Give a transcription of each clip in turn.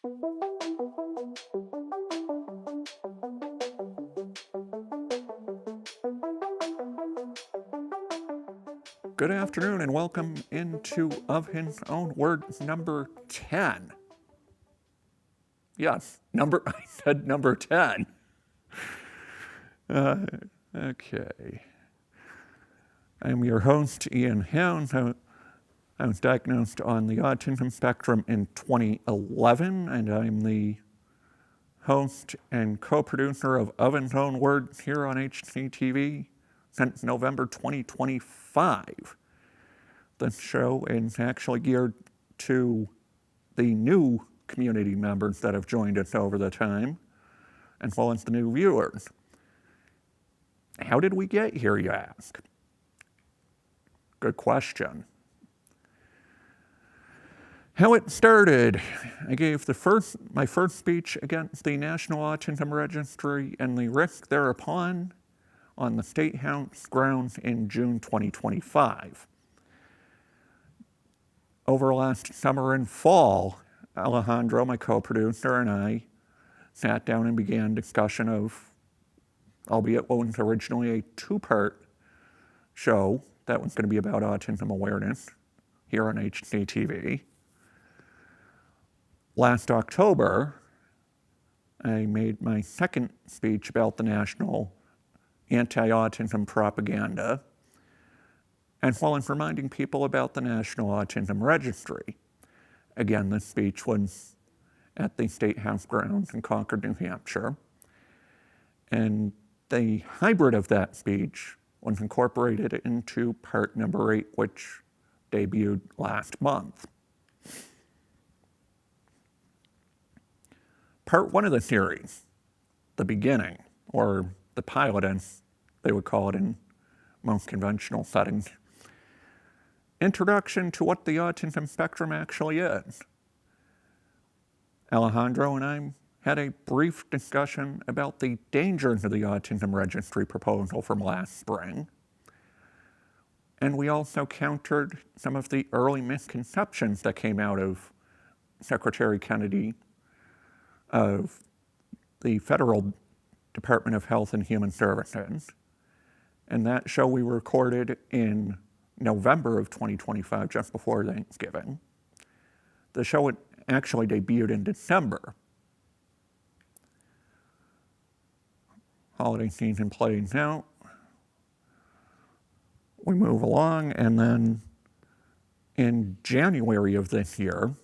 Good afternoon and welcome into Of His Own Word number 10. Yes, I said number 10. Okay. I'm your host, Ian Hound. I was diagnosed on the autism spectrum in 2011, and I'm the host and co-producer of His Own Word here on HCTV since November 2025. The show is actually geared to the new community members that have joined us over the time, as well as the new viewers. How did we get here, you ask? Good question. How it started, I gave my first speech against the National Autism Registry and the risk thereupon on the State House grounds in June 2025. Over last summer and fall, Alejandro, my co-producer, and I sat down and began discussion of, albeit what was originally a two-part show that was going to be about autism awareness here on HCTV. Last October, I made my second speech about the national anti-autism propaganda, and while I'm reminding people about the National Autism Registry. Again, this speech was at the State House grounds in Concord, New Hampshire. And the hybrid of that speech was incorporated into part number 8, which debuted last month. Part 1 of the series, the beginning, or the pilot as they would call it in most conventional settings, introduction to what the autism spectrum actually is. Alejandro and I had a brief discussion about the dangers of the Autism Registry proposal from last spring. And we also countered some of the early misconceptions that came out of Secretary Kennedy of the Federal Department of Health and Human Services. And that show we recorded in November of 2025, just before Thanksgiving. The show actually debuted in December. Holiday season plays out. We move along, and then in January of this year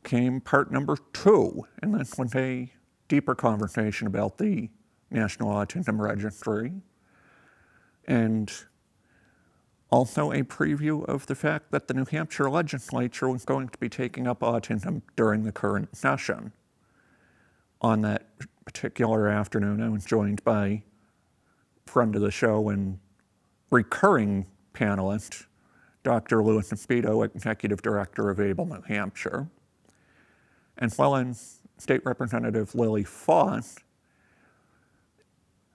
came part number 2, and this was a deeper conversation about the National Autism Registry, and also a preview of the fact that the New Hampshire legislature was going to be taking up autism during the current session. On that particular afternoon, I was joined by friend of the show and recurring panelist, Dr. Louis Espito, Executive Director of ABLE New Hampshire, as well as State Representative Lily Foss,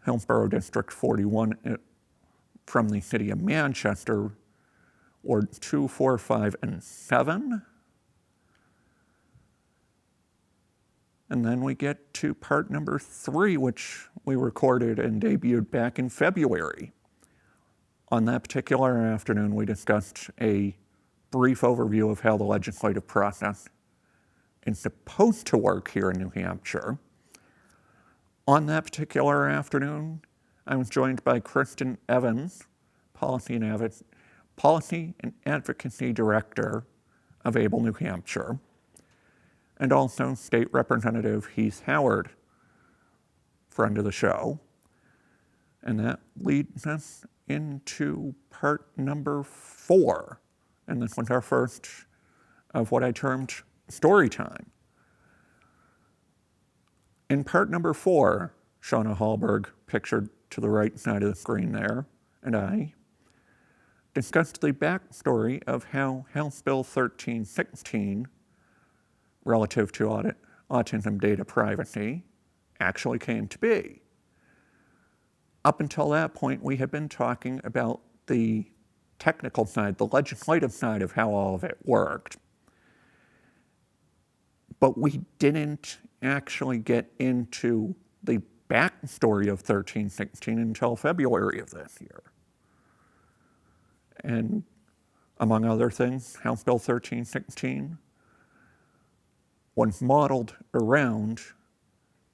Hillsborough District 41, from the city of Manchester, Wards 2, 4, 5, and 7. And then we get to part number 3, which we recorded and debuted back in February. On that particular afternoon, we discussed a brief overview of how the legislative process is supposed to work here in New Hampshire. On that particular afternoon, I was joined by Kristen Evans, Policy and Advocacy Director of ABLE New Hampshire, and also State Representative Heath Howard, friend of the show. And that leads us into part number 4. And this was our first of what I termed story time. In part number 4, Shauna Hallberg, pictured to the right side of the screen there, and I discussed the backstory of how House Bill 1316, relative to autism data privacy, actually came to be. Up until that point, we had been talking about the technical side, the legislative side of how all of it worked. But we didn't actually get into the backstory of 1316 until February of this year. And among other things, House Bill 1316 was modeled around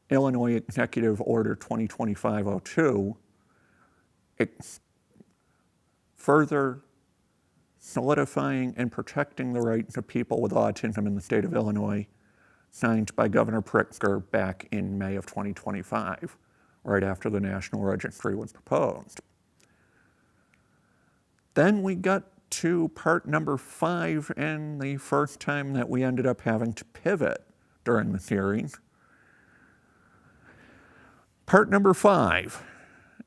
Illinois Executive Order 2025-02, further solidifying and protecting the rights of people with autism in the state of Illinois, signed by Governor Pritzker back in May of 2025, right after the National Registry was proposed. Then we got to part number 5, and the first time that we ended up having to pivot during the series. Part number 5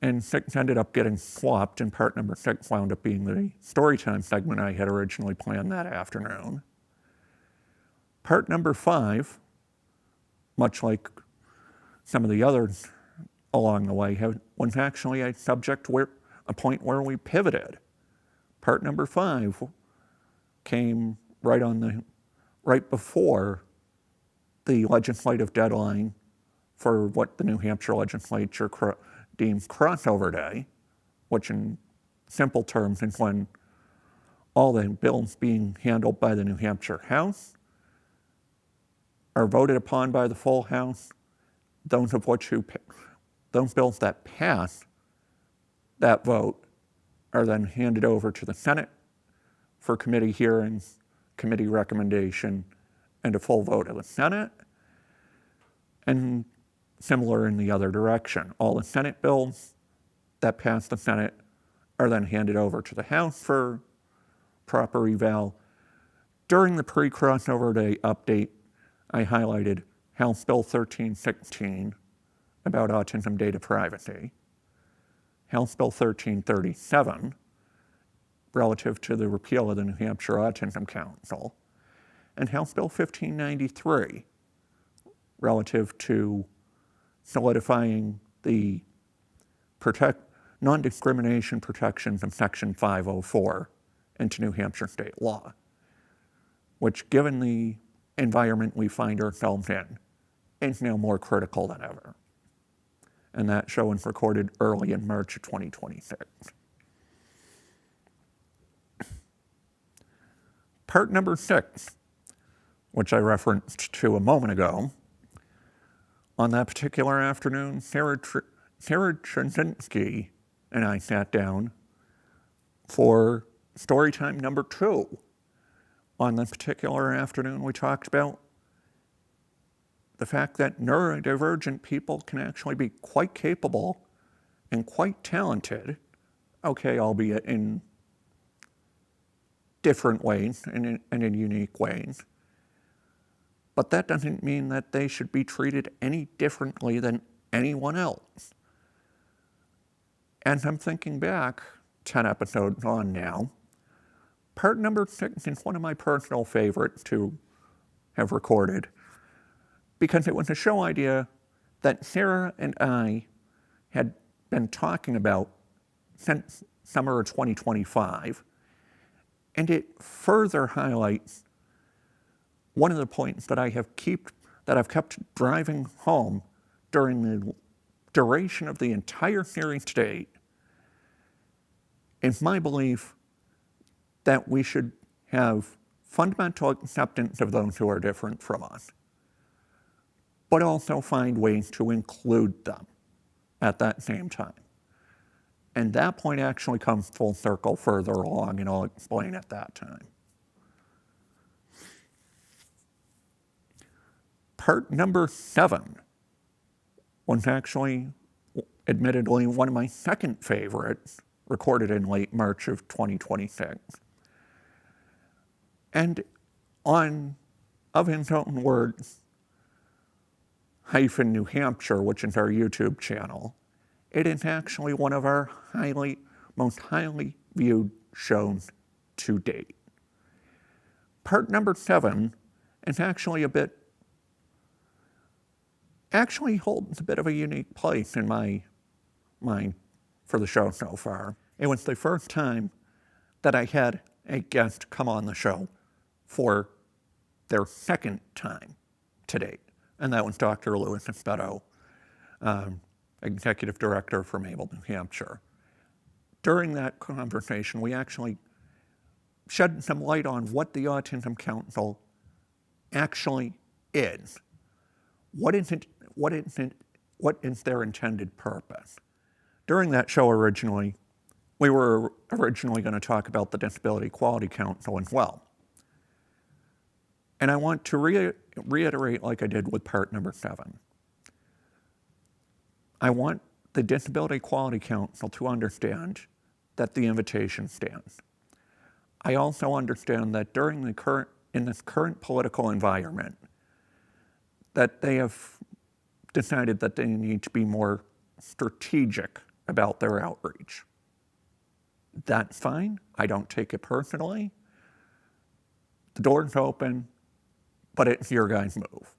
and 6 ended up getting swapped, and part number 6 wound up being the storytime segment I had originally planned that afternoon. Part number 5, much like some of the others along the way, was actually a point where we pivoted. Part number 5 came right before the legislative deadline for what the New Hampshire legislature deems crossover day, which in simple terms is when all the bills being handled by the New Hampshire House are voted upon by the full House, those bills that pass that vote are then handed over to the Senate for committee hearings, committee recommendation, and a full vote of the Senate. And similar in the other direction. All the Senate bills that pass the Senate are then handed over to the House for proper eval. During the pre-crossover day update, I highlighted House Bill 1316 about autism data privacy, House Bill 1337 relative to the repeal of the New Hampshire Autism Council, and House Bill 1593 relative to solidifying the non-discrimination protections of Section 504 into New Hampshire state law, which, given the environment we find ourselves in, is now more critical than ever. And that show was recorded early in March of 2026. Part number 6, which I referenced to a moment ago, on that particular afternoon, Sarah Trzynski and I sat down for storytime number 2. On that particular afternoon, we talked about the fact that neurodivergent people can actually be quite capable and quite talented, okay, albeit in different ways and in unique ways. But that doesn't mean that they should be treated any differently than anyone else. And I'm thinking back 10 episodes on now, part number 6 is one of my personal favorites to have recorded, because it was a show idea that Sarah and I had been talking about since summer of 2025, and it further highlights one of the points that I've kept driving home during the duration of the entire series to date, is my belief that we should have fundamental acceptance of those who are different from us, but also find ways to include them at that same time. And that point actually comes full circle further along, and I'll explain at that time. Part number 7 was actually, admittedly, one of my second favorites, recorded in late March of 2026. And on Of His Own Words New Hampshire, which is our YouTube channel, it is actually one of our most highly viewed shows to date. Part number 7 is actually holds a bit of a unique place in my mind for the show so far. It was the first time that I had a guest come on the show for their second time to date, and that was Dr. Louis Espeto, Executive Director from Able New Hampshire. During that conversation, we actually shed some light on what the Autism Council actually is. What is their intended purpose? During that show originally, we were originally going to talk about the Disability Equality Council as well. And I want to reiterate, like I did with part number 7. I want the Disability Equality Council to understand that the invitation stands. I also understand that in this current political environment, that they have decided that they need to be more strategic about their outreach. That's fine. I don't take it personally. The door's open, but it's your guys' move.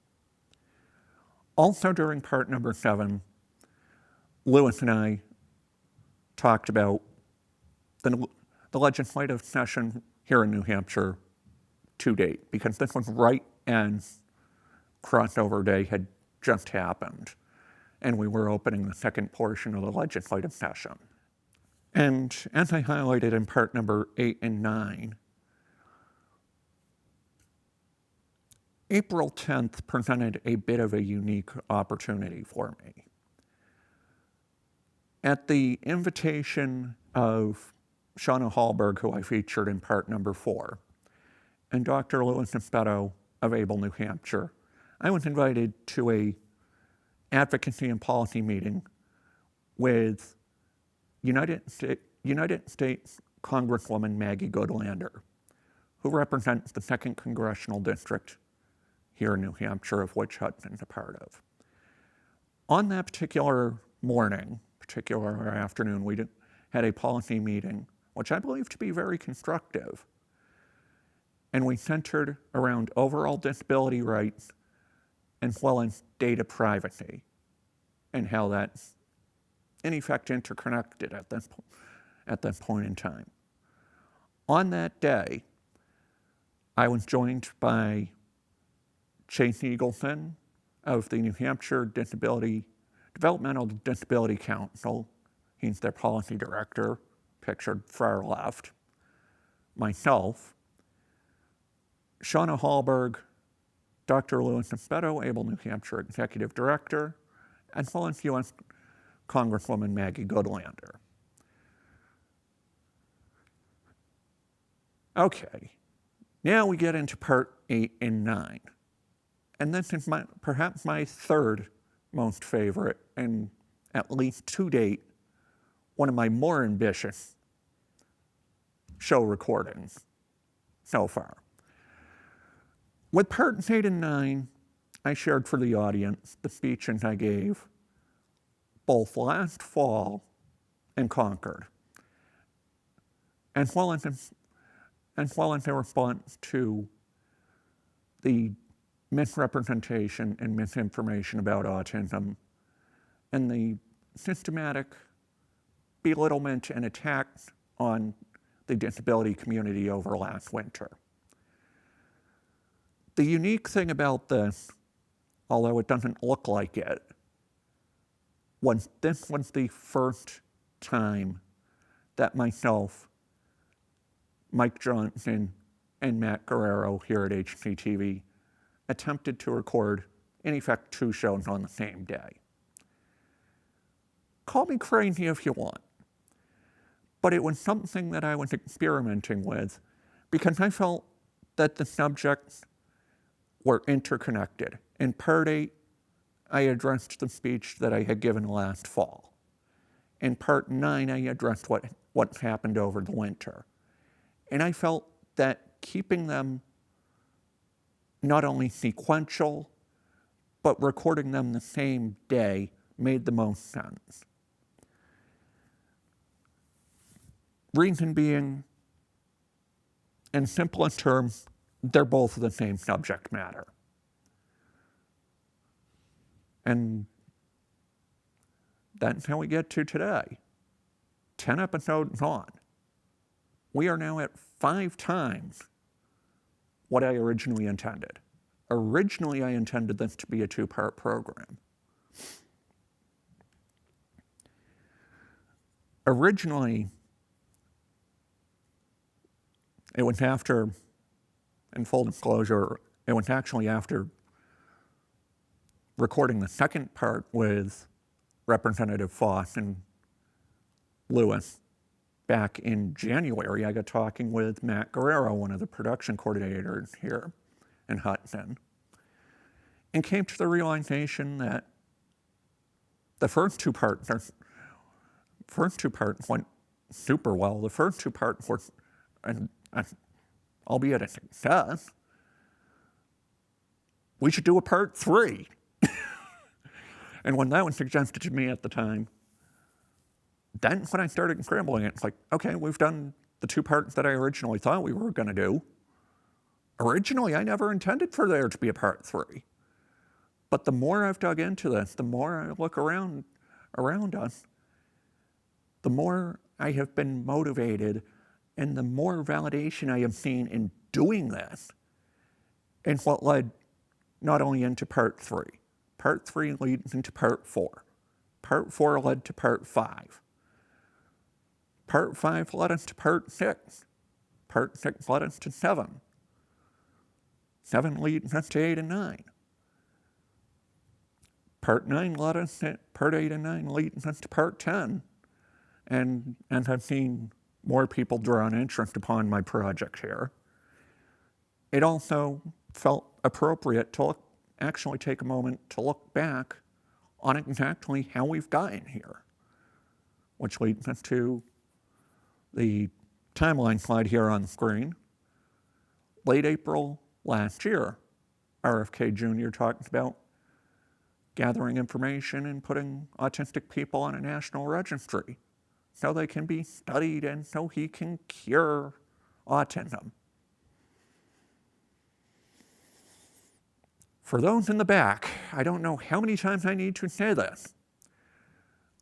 Also during part number 7, Louis and I talked about the legislative session here in New Hampshire to date, because this was right as crossover day had just happened, and we were opening the second portion of the legislative session. And as I highlighted in part number 8 and 9, April 10th presented a bit of a unique opportunity for me. At the invitation of Shauna Hallberg, who I featured in part number 4, and Dr. Louis Espeto of Able New Hampshire, I was invited to a advocacy and policy meeting with United States Congresswoman Maggie Goodlander, who represents the 2nd Congressional District here in New Hampshire, of which Hudson's a part of. On that particular afternoon, we had a policy meeting, which I believe to be very constructive. And we centered around overall disability rights as well as data privacy and how that's in effect interconnected at this point in time. On that day, I was joined by Chase Eagleson of the New Hampshire Developmental Disability Council. He's their policy director, pictured far left. Myself, Shauna Hallberg, Dr. Louis Espeto, Able New Hampshire Executive Director, as well as U.S. Congresswoman Maggie Goodlander. Okay, now we get into part 8 and 9. And this is perhaps my third most favorite, and at least to date, one of my more ambitious show recordings so far. With parts 8 and 9, I shared for the audience the speeches I gave both last fall in Concord, as well as a response to the misrepresentation and misinformation about autism and the systematic belittlement and attacks on the disability community over last winter. The unique thing about this, although it doesn't look like it, was this was the first time that myself, Mike Johnson, and Matt Guerrero here at HCTV attempted to record, in effect, 2 shows on the same day. Call me crazy if you want, but it was something that I was experimenting with because I felt that the subjects were interconnected. In part 8, I addressed the speech that I had given last fall. In part 9, I addressed what happened over the winter. And I felt that keeping them not only sequential, but recording them the same day made the most sense. Reason being, in simplest terms, they're both the same subject matter. And that's how we get to today. 10 episodes on. We are now at 5 times what I originally intended. Originally, I intended this to be a two-part program. Originally, it went after, in full disclosure, it went actually after recording the second part with Representative Foss and Lewis back in January. I got talking with Matt Guerrero, one of the production coordinators here in Hudson, and came to the realization that the first two parts went super well. The first two parts were, albeit a success. We should do a part 3. And when that was suggested to me at the time, then when I started scrambling, it's like, okay, we've done the 2 parts that I originally thought we were going to do. Originally, I never intended for there to be a part 3. But the more I've dug into this, the more I look around us, the more I have been motivated and the more validation I have seen in doing this, and what led not only into part 3. Part 3 leads into part 4. Part 4 led to part 5. Part 5 led us to part 6. Part 6 led us to 7. 7 leads us to 8 and 9. Part 9 led us to part 8 and 9 leads us to part 10. And I've seen more people draw an interest upon my project here. It also felt appropriate to actually take a moment to look back on exactly how we've gotten here, which leads us to the timeline slide here on the screen. Late April last year, RFK Jr. talked about gathering information and putting autistic people on a national registry so they can be studied and so he can cure autism. For those in the back, I don't know how many times I need to say this.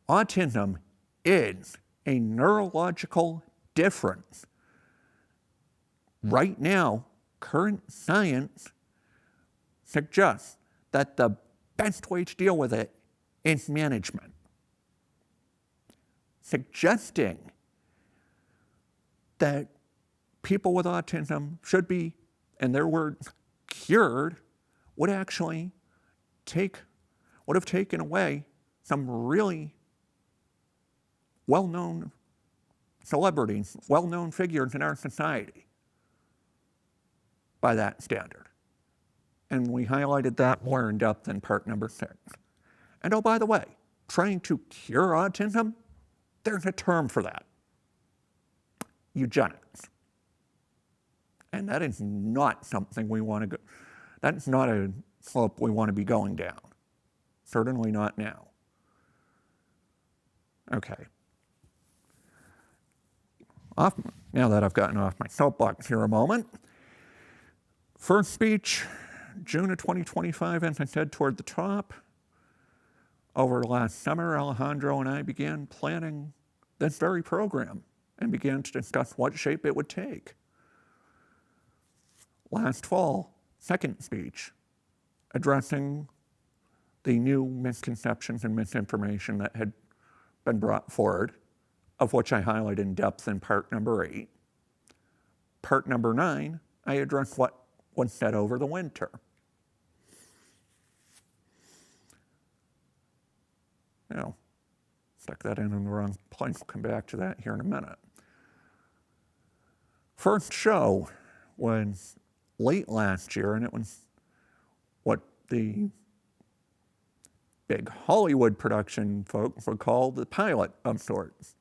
Autism is a neurological difference. Right now, current science suggests that the best way to deal with it is management. Suggesting that people with autism should be, in their words, cured would actually would have taken away some really well-known celebrities, well-known figures in our society by that standard. And we highlighted that more in depth in part number 6. And oh, by the way, trying to cure autism, there's a term for that. Eugenics. And that is not something we want to go, that's not a slope we want to be going down. Certainly not now. Okay. Now that I've gotten off my soapbox here a moment. First speech, June of 2025, as I said, toward the top. Over last summer, Alejandro and I began planning this very program and began to discuss what shape it would take. Last fall, second speech, addressing the new misconceptions and misinformation that had been brought forward, of which I highlight in depth in part number 8. Part number 9, I addressed what was said over the winter. Now, stuck that in the wrong place. We'll come back to that here in a minute. First show was late last year, and it was what the big Hollywood production folks would call the pilot of sorts.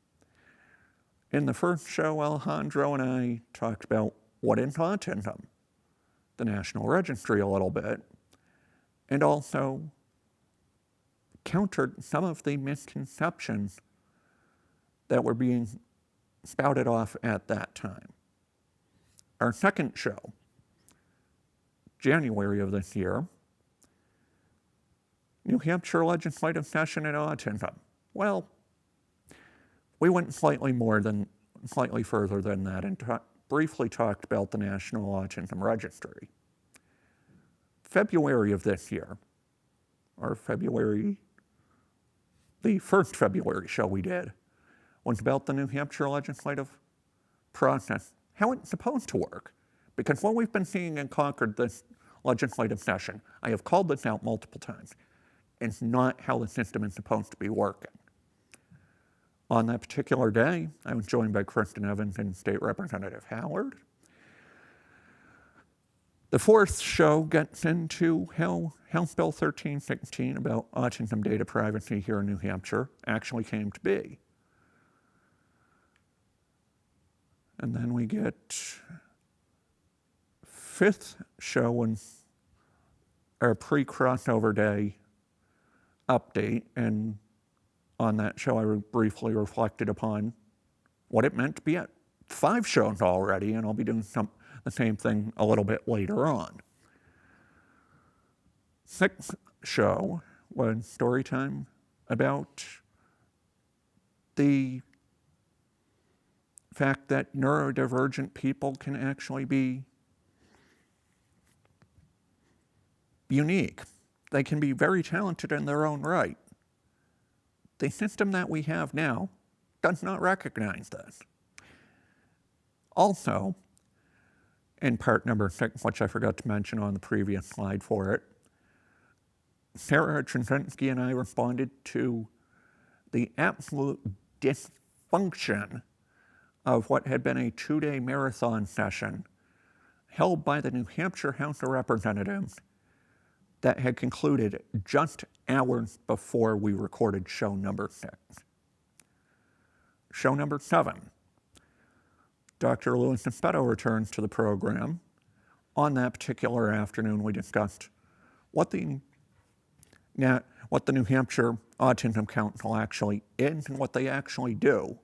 In the first show, Alejandro and I talked about what is autism, the National Registry a little bit, and also countered some of the misconceptions that were being spouted off at that time. Our second show, January of this year, New Hampshire legislative session and autism. Well, we went slightly further than that and briefly talked about the National Autism Registry. February of this year, or the first February show we did, was about the New Hampshire legislative process, how it's supposed to work. Because what we've been seeing in Concord this legislative session, I have called this out multiple times, it's not how the system is supposed to be working. On that particular day, I was joined by Kristen Evans and State Representative Howard. The fourth show gets into how House Bill 1316 about autism data privacy here in New Hampshire actually came to be. And then we get fifth show and our pre-crossover day update, and on that show I briefly reflected upon what it meant to be at 5 shows already, and I'll be doing the same thing a little bit later on. Sixth show was story time about the fact that neurodivergent people can actually be unique. They can be very talented in their own right. The system that we have now does not recognize this. Also, in part number 6, which I forgot to mention on the previous slide for it, Sarah Trzynski and I responded to the absolute dysfunction of what had been a 2-day marathon session held by the New Hampshire House of Representatives that had concluded just hours before we recorded show number 6. Show number 7, Dr. Louis Espeto returns to the program. On that particular afternoon, we discussed what the New Hampshire Autism Council actually is and what they actually do.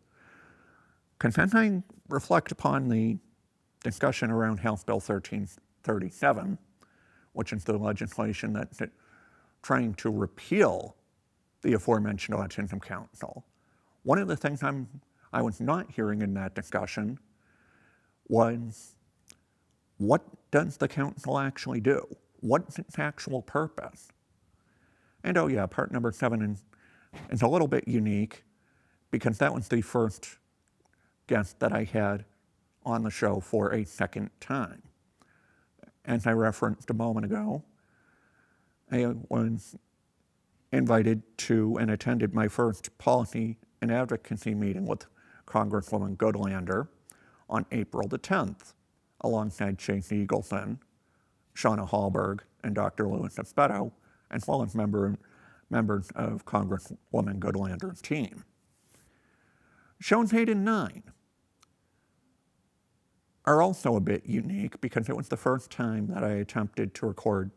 Because as I reflect upon the discussion around House Bill 1337, which is the legislation that's trying to repeal the aforementioned Autism Council, one of the things I was not hearing in that discussion was, what does the council actually do? What's its actual purpose? And oh yeah, part number 7 is a little bit unique because that was the first guest that I had on the show for a second time. As I referenced a moment ago, I was invited to and attended my first policy and advocacy meeting with Congresswoman Goodlander on April the 10th, alongside Chase Eagleson, Shauna Hallberg, and Dr. Louis Espeto, as well as members of Congresswoman Goodlander's team. Shows 8 and 9 are also a bit unique because it was the first time that I attempted to record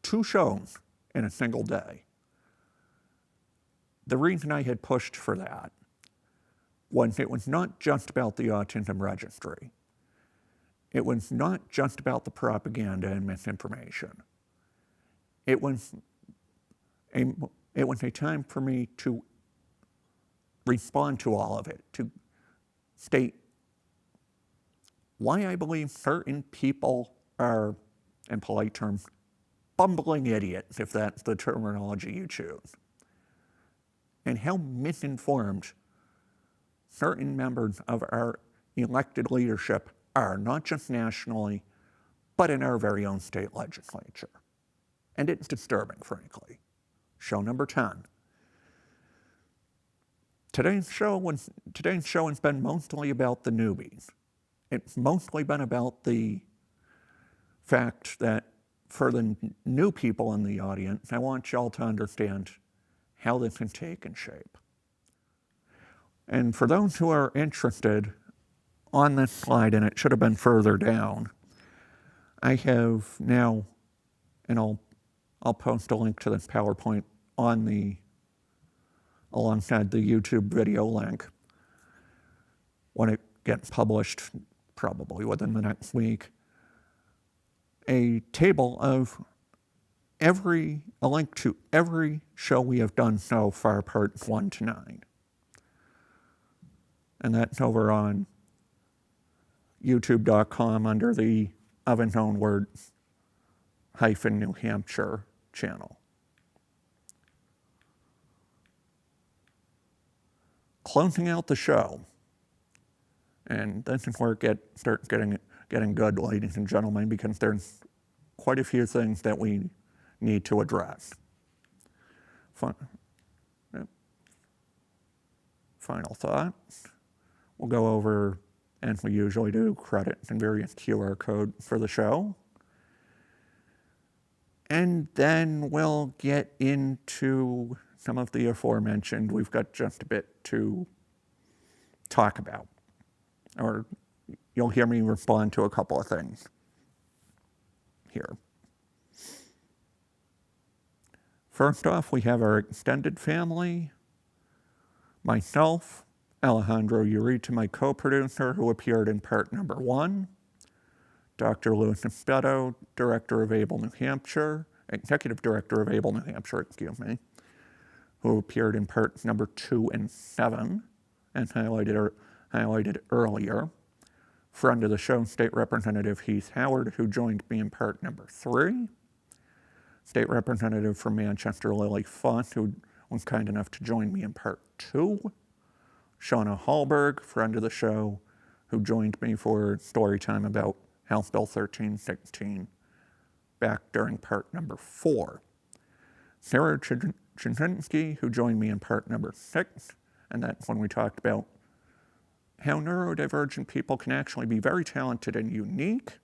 2 shows in a single day. The reason I had pushed for that was it was not just about the autism registry. It was not just about the propaganda and misinformation. It was a time for me to respond to all of it, to state why I believe certain people are, in polite terms, bumbling idiots, if that's the terminology you choose, and how misinformed certain members of our elected leadership are, not just nationally, but in our very own state legislature. And it's disturbing, frankly. Show number 10. Today's show has been mostly about the newbies. It's mostly been about the fact that for the new people in the audience, I want y'all to understand how this has taken shape. And for those who are interested, on this slide, and it should have been further down, I have now, and I'll post a link to this PowerPoint alongside the YouTube video link when it gets published, probably within the next week, a table of a link to every show we have done so far, parts 1 to 9. And that's over on youtube.com under the Of His Own Words New Hampshire channel. Closing out the show, and this is where it starts getting good, ladies and gentlemen, because there's quite a few things that we need to address. Final thought. We'll go over, as we usually do, credits and various QR codes for the show. And then we'll get into some of the aforementioned. We've got just a bit to talk about. Or you'll hear me respond to a couple of things here. First off, we have our extended family. Myself, Alejandro Urita, my co-producer, who appeared in part number 1. Dr. Louis Espeto, Director of Able New Hampshire, Executive Director of Able New Hampshire, who appeared in parts number 2 and 7, and highlighted earlier. Friend of the show, State Representative Heath Howard, who joined me in part number 3. State Representative from Manchester, Lily Foss, who was kind enough to join me in part 2. Shauna Hallberg, friend of the show, who joined me for story time about House Bill 1316 back during part number 4. Sarah Chudzinski, who joined me in part number 6, and that's when we talked about how neurodivergent people can actually be very talented and unique.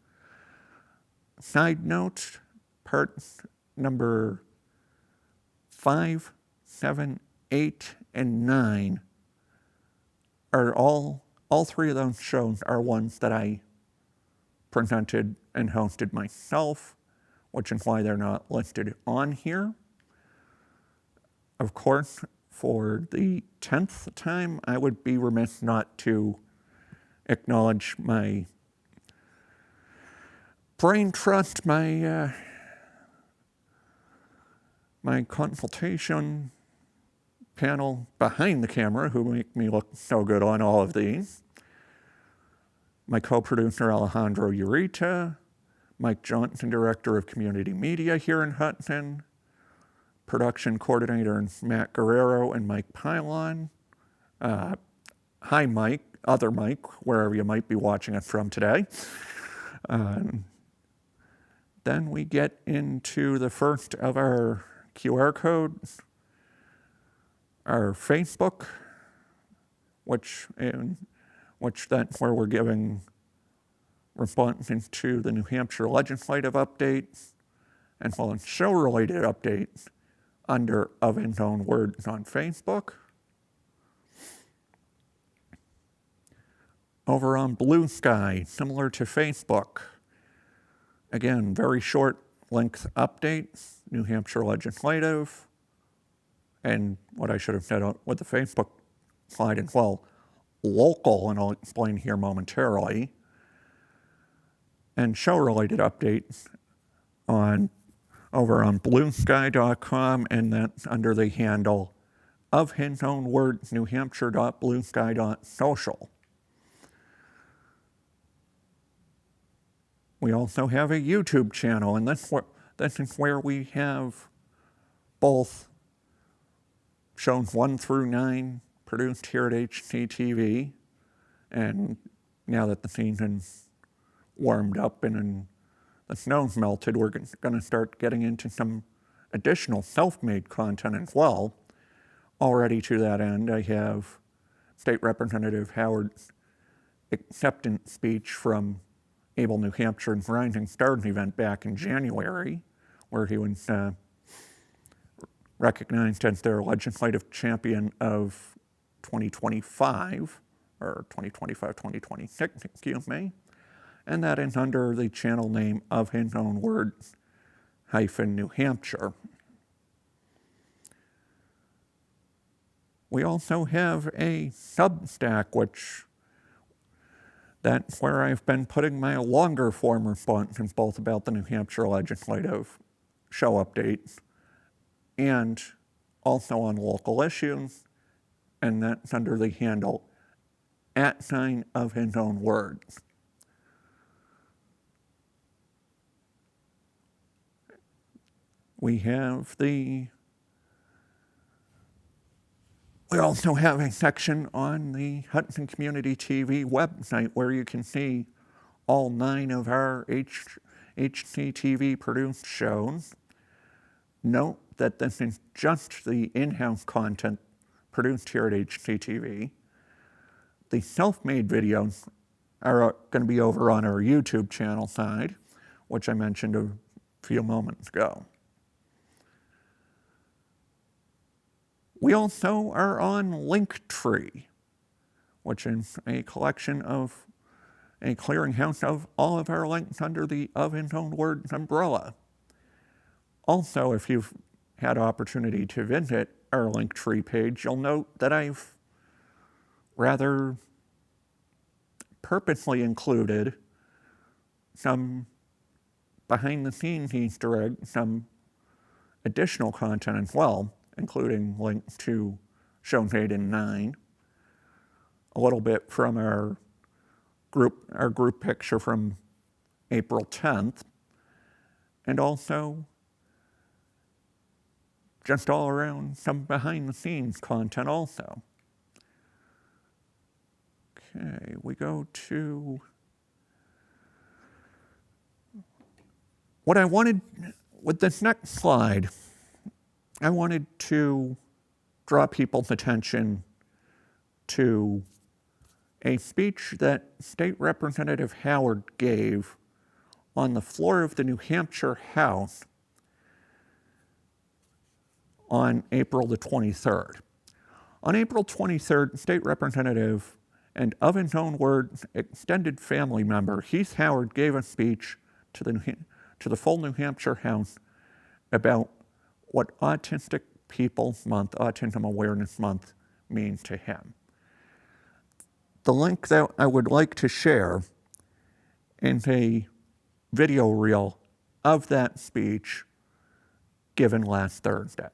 Side note, parts number 5, 7, 8, and 9 are all 3 of those shows are ones that I presented and hosted myself, which is why they're not listed on here. Of course, for the 10th time, I would be remiss not to acknowledge my brain trust, my consultation panel behind the camera, who make me look so good on all of these. My co-producer, Alejandro Urita, Mike Johnson, Director of Community Media here in Hudson, production coordinator Matt Guerrero and Mike Pylon. Hi, Mike, other Mike, wherever you might be watching us from today. Then we get into the first of our QR codes, our Facebook, which that's where we're giving responses to the New Hampshire legislative updates, and well, show-related updates under Of His Own Words on Facebook. Over on Blue Sky, similar to Facebook, again, very short length updates, New Hampshire legislative, and what I should have said with the Facebook slide as well, local, and I'll explain here momentarily, and show-related updates over on bluesky.com, and that's under the handle Of His Own Words, newhampshire.bluesky.social. We also have a YouTube channel, and this is where we have both shows 1 through 9 produced here at HCTV, and now that the season's warmed up and the snow's melted, we're going to start getting into some additional self-made content as well. Already to that end, I have State Representative Howard's acceptance speech from Able New Hampshire's Rising Stars event back in January, where he was recognized as their legislative champion of 2025, or 2025-2026, excuse me, and that is under the channel name Of His Own Words New Hampshire. We also have a Substack, that's where I've been putting my longer form responses, both about the New Hampshire legislative show updates and also on local issues, and that's under the handle @Of His Own Words. We also have a section on the Hudson Community TV website where you can see all 9 of our HCTV produced shows. Note that this is just the in-house content produced here at HCTV. The self-made videos are going to be over on our YouTube channel side, which I mentioned a few moments ago. We also are on Linktree, which is a collection of a clearinghouse of all of our links under the Of His Own Words umbrella. Also, if you've had opportunity to visit our Linktree page, you'll note that I've rather purposely included some behind-the-scenes Easter eggs, some additional content as well, including links to shows 8 and 9, a little bit from our group picture from April 10th, and also just all around some behind-the-scenes content also. Okay, we go to what I wanted with this next slide. I wanted to draw people's attention to a speech that State Representative Howard gave on the floor of the New Hampshire House on April the 23rd. On April 23rd, State Representative and Of His Own Words extended family member Heath Howard gave a speech to the full New Hampshire House about what Autistic Peoples Month, Autism Awareness Month, means to him. The link that I would like to share is a video reel of that speech given last Thursday.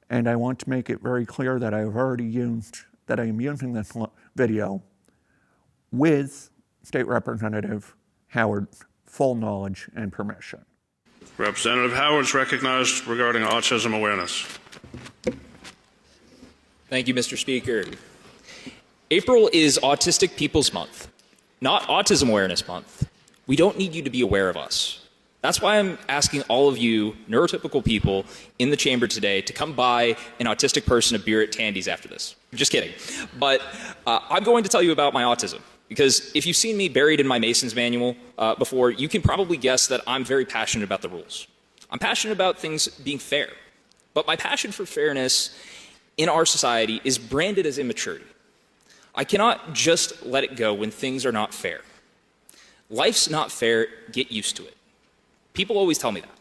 And I want to make it very clear that I am using this video with State Representative Howard's full knowledge and permission. Representative Howard's recognized regarding autism awareness. Thank you, Mr. Speaker. April is Autistic Peoples Month, not Autism Awareness Month. We don't need you to be aware of us. That's why I'm asking all of you neurotypical people in the chamber today to come buy an autistic person a beer at Tandy's after this. Just kidding. But I'm going to tell you about my autism. Because if you've seen me buried in my Mason's manual before, you can probably guess that I'm very passionate about the rules. I'm passionate about things being fair. But my passion for fairness in our society is branded as immaturity. I cannot just let it go when things are not fair. Life's not fair, get used to it. People always tell me that.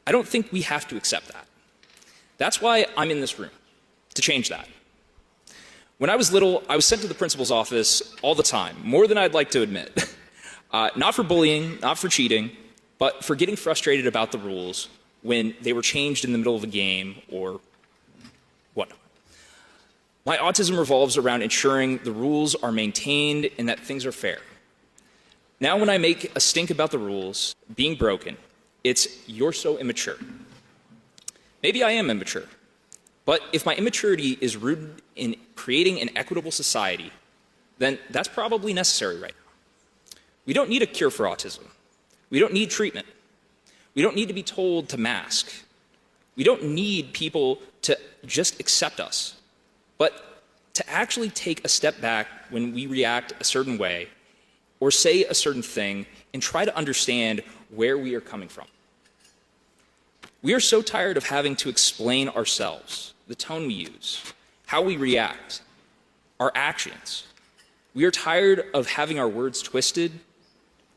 I don't think we have to accept that. That's why I'm in this room, to change that. When I was little, I was sent to the principal's office all the time, more than I'd like to admit. Not for bullying, not for cheating, but for getting frustrated about the rules when they were changed in the middle of a game or whatnot. My autism revolves around ensuring the rules are maintained and that things are fair. Now when I make a stink about the rules being broken, it's "you're so immature." Maybe I am immature. But if my immaturity is rooted in creating an equitable society, then that's probably necessary right now. We don't need a cure for autism. We don't need treatment. We don't need to be told to mask. We don't need people to just accept us, but to actually take a step back when we react a certain way or say a certain thing and try to understand where we are coming from. We are so tired of having to explain ourselves, the tone we use, how we react, our actions. We are tired of having our words twisted.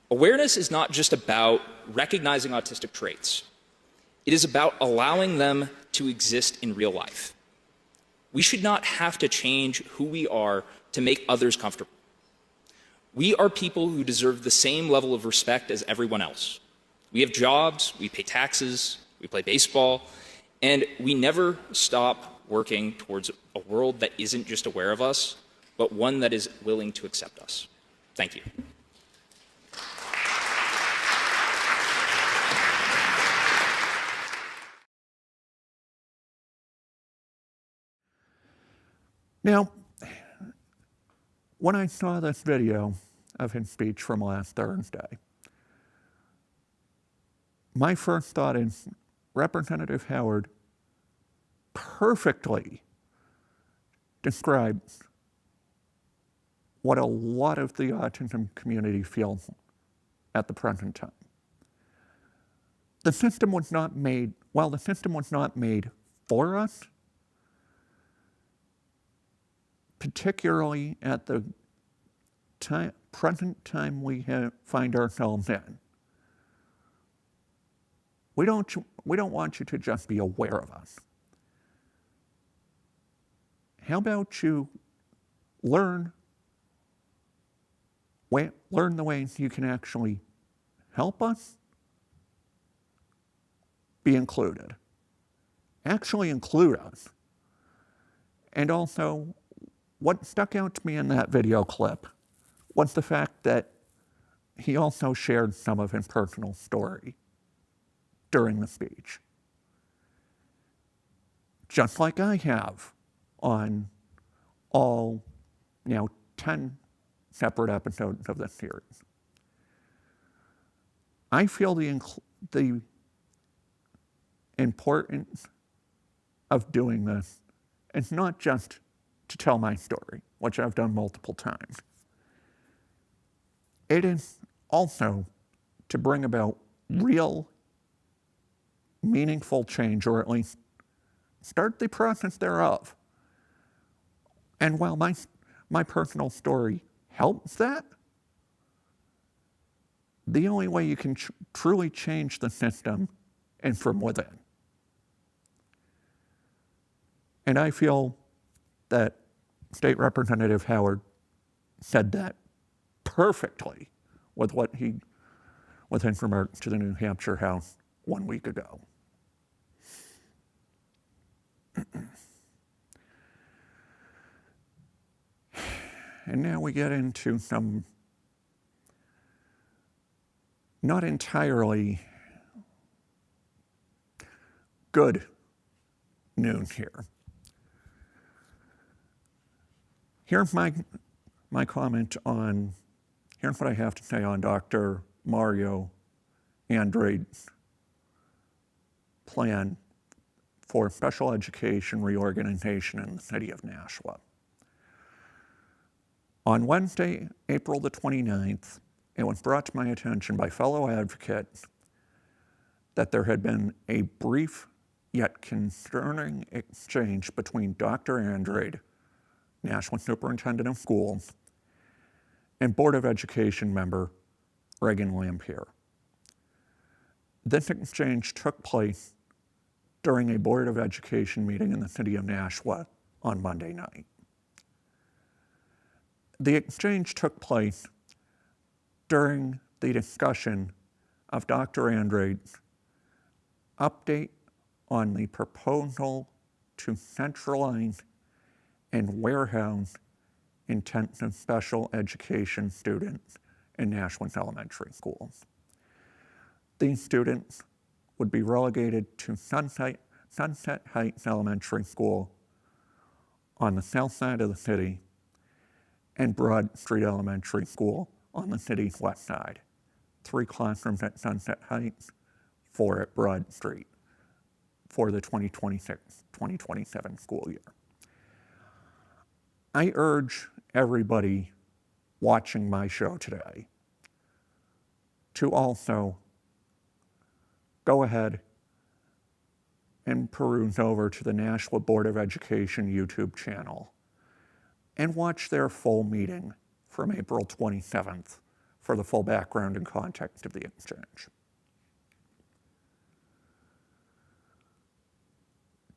Awareness is not just about recognizing autistic traits. It is about allowing them to exist in real life. We should not have to change who we are to make others comfortable. We are people who deserve the same level of respect as everyone else. We have jobs, we pay taxes, we play baseball, and we never stop working towards a world that isn't just aware of us, but one that is willing to accept us. Thank you. Now, when I saw this video of his speech from last Thursday, my first thought is Representative Howard perfectly describes what a lot of the autism community feels at the present time. The system was not made, while the system was not made for us, particularly at the present time we find ourselves in. We don't want you to just be aware of us. How about you learn the ways you can actually help us? Be included. Actually include us. And also, what stuck out to me in that video clip was the fact that he also shared some of his personal story during the speech. Just like I have on all, 10 separate episodes of this series. I feel the importance of doing this is not just to tell my story, which I've done multiple times. It is also to bring about real, meaningful change, or at least start the process thereof. And while my personal story helps that, the only way you can truly change the system is from within. And I feel that State Representative Howard said that perfectly with his remarks to the New Hampshire House 1 week ago. And now we get into some not entirely good news here. Here's my comment on, here's what I have to say on Dr. Mario Andrade's plan for special education reorganization in the city of Nashua. On Wednesday, April the 29th, it was brought to my attention by fellow advocates that there had been a brief yet concerning exchange between Dr. Andrade, Nashua Superintendent of Schools, and Board of Education member Reagan Lampier. This exchange took place during a Board of Education meeting in the city of Nashua on Monday night. The exchange took place during the discussion of Dr. Andrade's update on the proposal to centralize and warehouse intensive special education students in Nashua's elementary schools. These students would be relegated to Sunset Heights Elementary School on the south side of the city and Broad Street Elementary School on the city's west side. 3 classrooms at Sunset Heights, 4 at Broad Street for the 2026-2027 school year. I urge everybody watching my show today to also go ahead and peruse over to the Nashua Board of Education YouTube channel and watch their full meeting from April 27th for the full background and context of the exchange.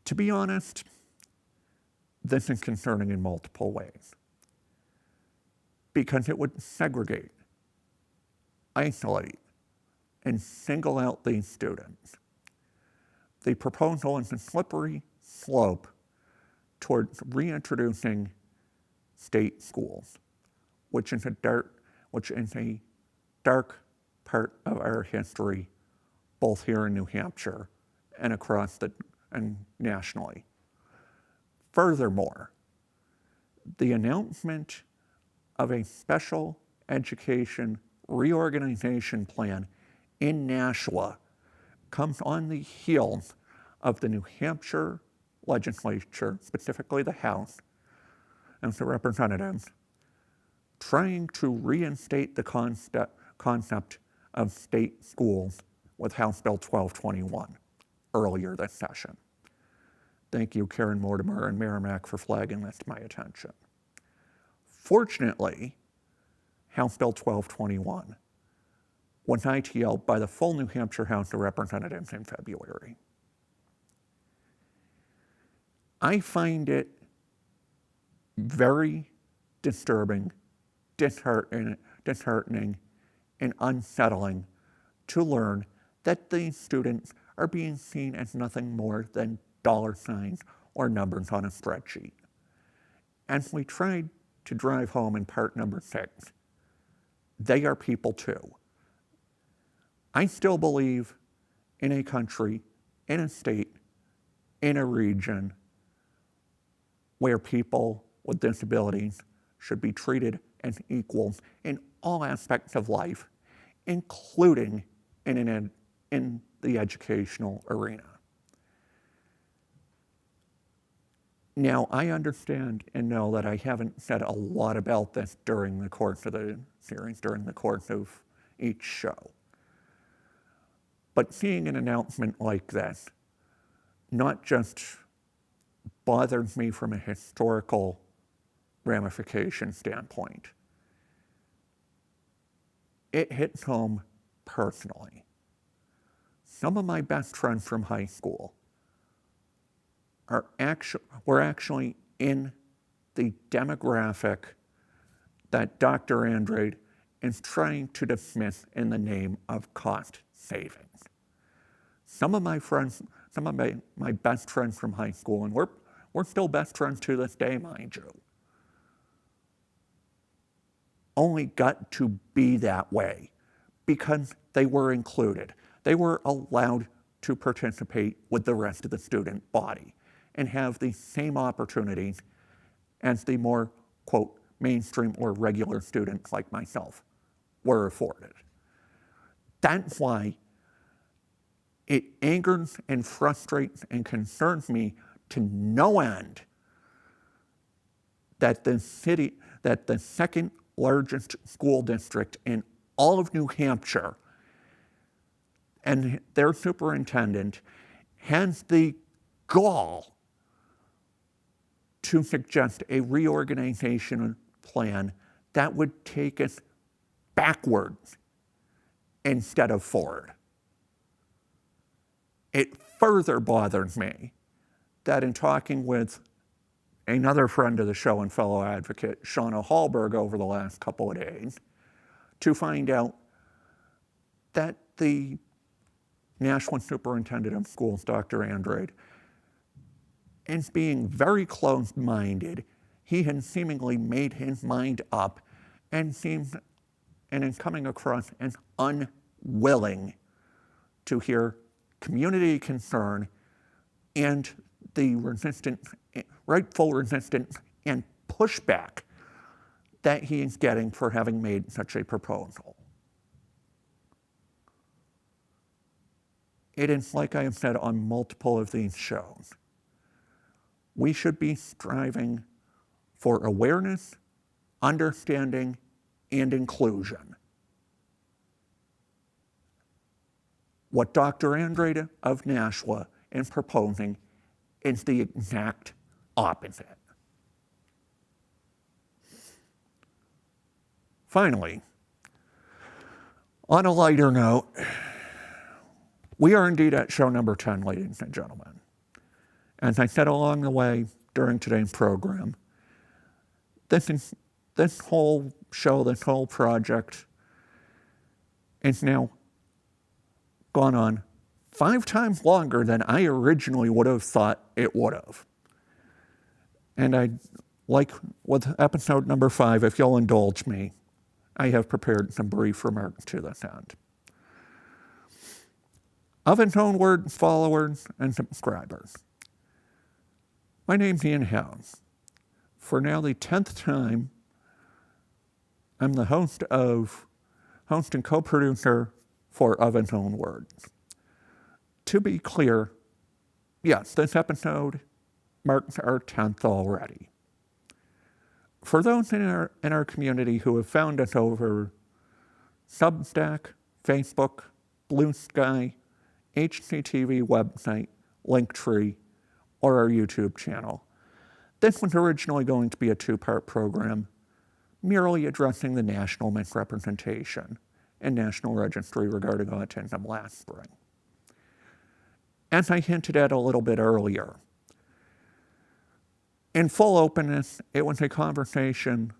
To be honest, this is concerning in multiple ways because it would segregate, isolate, and single out these students. The proposal is a slippery slope towards reintroducing state schools, which is a dark part of our history, both here in New Hampshire and nationally. Furthermore, the announcement of a special education reorganization plan in Nashua comes on the heels of the New Hampshire legislature, specifically the House and the Representatives, trying to reinstate the concept of state schools with House Bill 1221 earlier this session. Thank you, Karen Mortimer and Merrimack, for flagging this to my attention. Fortunately, House Bill 1221 was ITL'd by the full New Hampshire House of Representatives in February. I find it very disturbing, disheartening, and unsettling to learn that these students are being seen as nothing more than dollar signs or numbers on a spreadsheet. As we tried to drive home in part number 6, they are people too. I still believe in a country, in a state, in a region where people with disabilities should be treated as equals in all aspects of life, including in the educational arena. Now, I understand and know that I haven't said a lot about this during the course of the series, during the course of each show. But seeing an announcement like this not just bothers me from a historical ramification standpoint, it hits home personally. Some of my best friends from high school were actually in the demographic that Dr. Andrade is trying to dismiss in the name of cost savings. Some of my best friends from high school, and we're still best friends to this day, mind you, only got to be that way because they were included. They were allowed to participate with the rest of the student body and have the same opportunities as the more, quote, mainstream or regular students like myself were afforded. That's why it angers and frustrates and concerns me to no end that the second largest school district in all of New Hampshire and their superintendent has the gall to suggest a reorganization plan that would take us backwards instead of forward. It further bothers me that in talking with another friend of the show and fellow advocate, Shauna Hallberg, over the last couple of days, to find out that the National Superintendent of Schools, Dr. Andrade, is being very closed-minded. He has seemingly made his mind up and is coming across as unwilling to hear community concern and the rightful resistance and pushback that he is getting for having made such a proposal. It is like I have said on multiple of these shows. We should be striving for awareness, understanding, and inclusion. What Dr. Andrade of Nashua is proposing is the exact opposite. Finally, on a lighter note, we are indeed at show number 10, ladies and gentlemen. As I said along the way during today's program, this whole show, this whole project is now gone on 5 times longer than I originally would have thought it would have. And like with episode number 5, if you'll indulge me, I have prepared some brief remarks to this end. Of its own words, followers, and subscribers. My name's Ian Howes, for now the 10th time, I'm the host and co-producer for Of His Own Words. To be clear, yes, this episode marks our 10th already. For those in our community who have found us over Substack, Facebook, Blue Sky, HCTV website, Linktree, or our YouTube channel, this was originally going to be a two-part program, merely addressing the national misrepresentation and national registry regarding autism last spring. As I hinted at a little bit earlier, in full openness, it was a conversation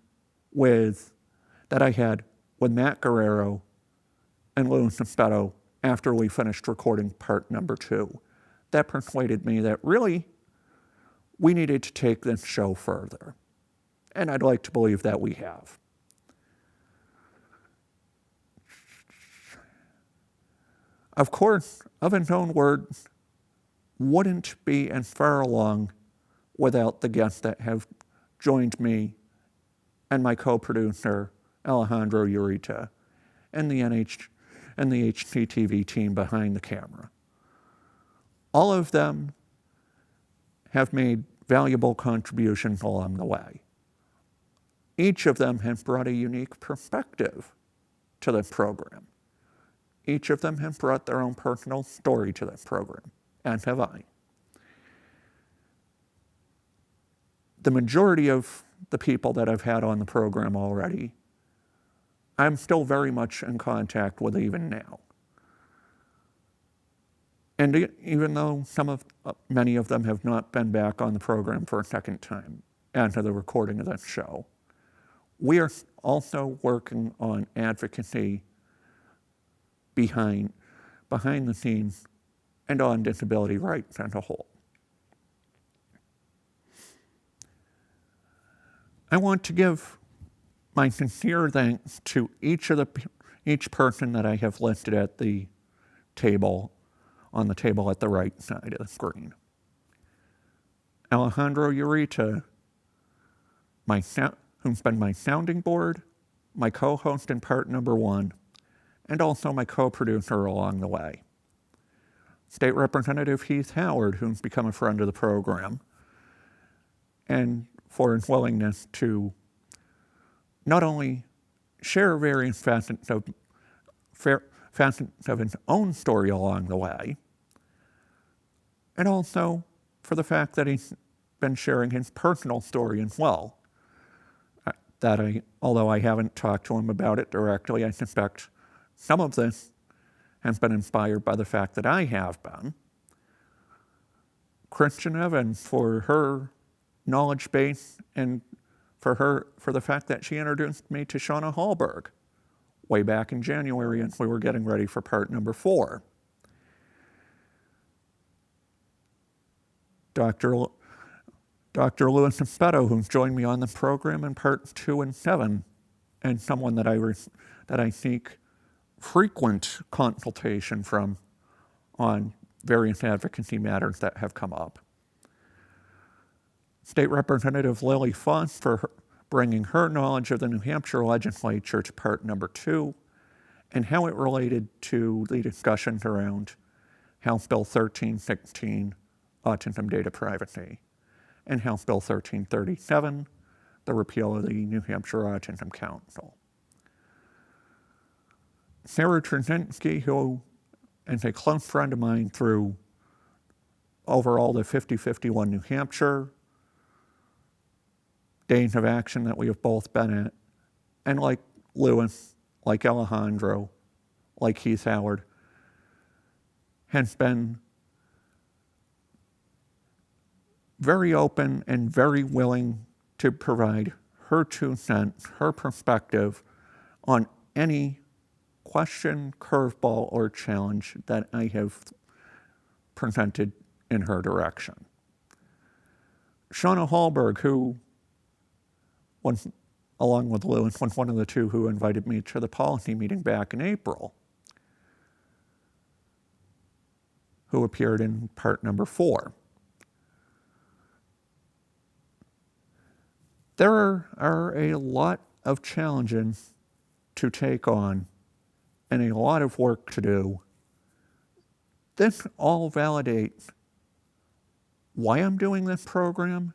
that I had with Matt Guerrero and Louis Espeto after we finished recording part number 2 that persuaded me that really we needed to take this show further. And I'd like to believe that we have. Of course, Of His Own Words wouldn't be as far along without the guests that have joined me and my co-producer, Alejandro Urita, and the HCTV team behind the camera. All of them have made valuable contributions along the way. Each of them has brought a unique perspective to the program. Each of them has brought their own personal story to the program, as have I. The majority of the people that I've had on the program already, I'm still very much in contact with even now. And even though many of them have not been back on the program for a second time after the recording of this show, we are also working on advocacy behind the scenes and on disability rights as a whole. I want to give my sincere thanks to each person that I have listed at the table, on the table at the right side of the screen. Alejandro Urita, who's been my sounding board, my co-host in part number 1, and also my co-producer along the way. State Representative Heath Howard, who's become a friend of the program, and for his willingness to not only share various facets of his own story along the way, and also for the fact that he's been sharing his personal story as well. Although I haven't talked to him about it directly, I suspect some of this has been inspired by the fact that I have been. Christian Evans for her knowledge base and for the fact that she introduced me to Shauna Hallberg way back in January as we were getting ready for part number 4. Dr. Louis Espeto, who's joined me on the program in parts 2 and 7, and someone that I seek frequent consultation from on various advocacy matters that have come up. State Representative Lily Foss for bringing her knowledge of the New Hampshire legislature to part number 2 and how it related to the discussions around House Bill 1316, autism data privacy, and House Bill 1337, the repeal of the New Hampshire Autism Council. Sarah Trzynski, who is a close friend of mine through overall the 50-51 New Hampshire days of action that we have both been at, and like Louis, like Alejandro, like Heath Howard, has been very open and very willing to provide her 2 cents, her perspective on any question, curveball, or challenge that I have presented in her direction. Shauna Hallberg, who was, along with Louis, was one of the 2 who invited me to the policy meeting back in April, who appeared in part number 4. There are a lot of challenges to take on and a lot of work to do. This all validates why I'm doing this program,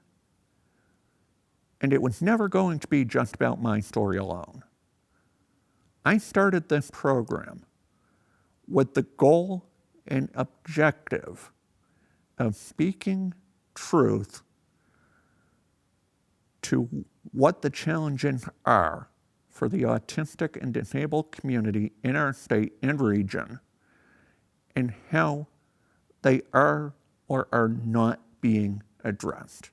and it was never going to be just about my story alone. I started this program with the goal and objective of speaking truth to what the challenges are for the autistic and disabled community in our state and region, and how they are or are not being addressed.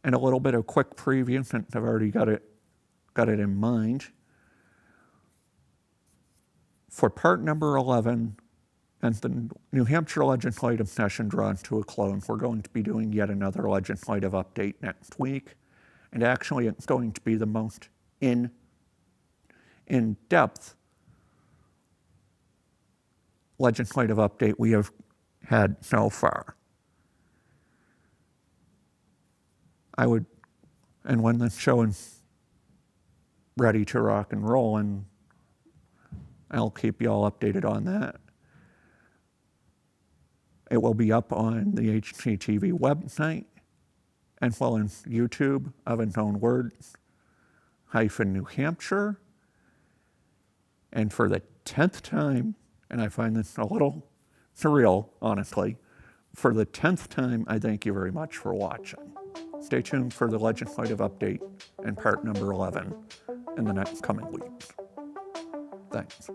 And a little bit of quick preview, since I've already got it in mind. For part number 11, as the New Hampshire legislative session draws to a close, we're going to be doing yet another legislative update next week. And actually, it's going to be the most in-depth legislative update we have had so far. And when the show is ready to rock and roll, and I'll keep you all updated on that. It will be up on the HCTV website, as well as YouTube of its own words, New Hampshire. And for the 10th time, and I find this a little surreal, honestly, for the 10th time, I thank you very much for watching. Stay tuned for the legislative update and part number 11 in the next coming weeks. Thanks.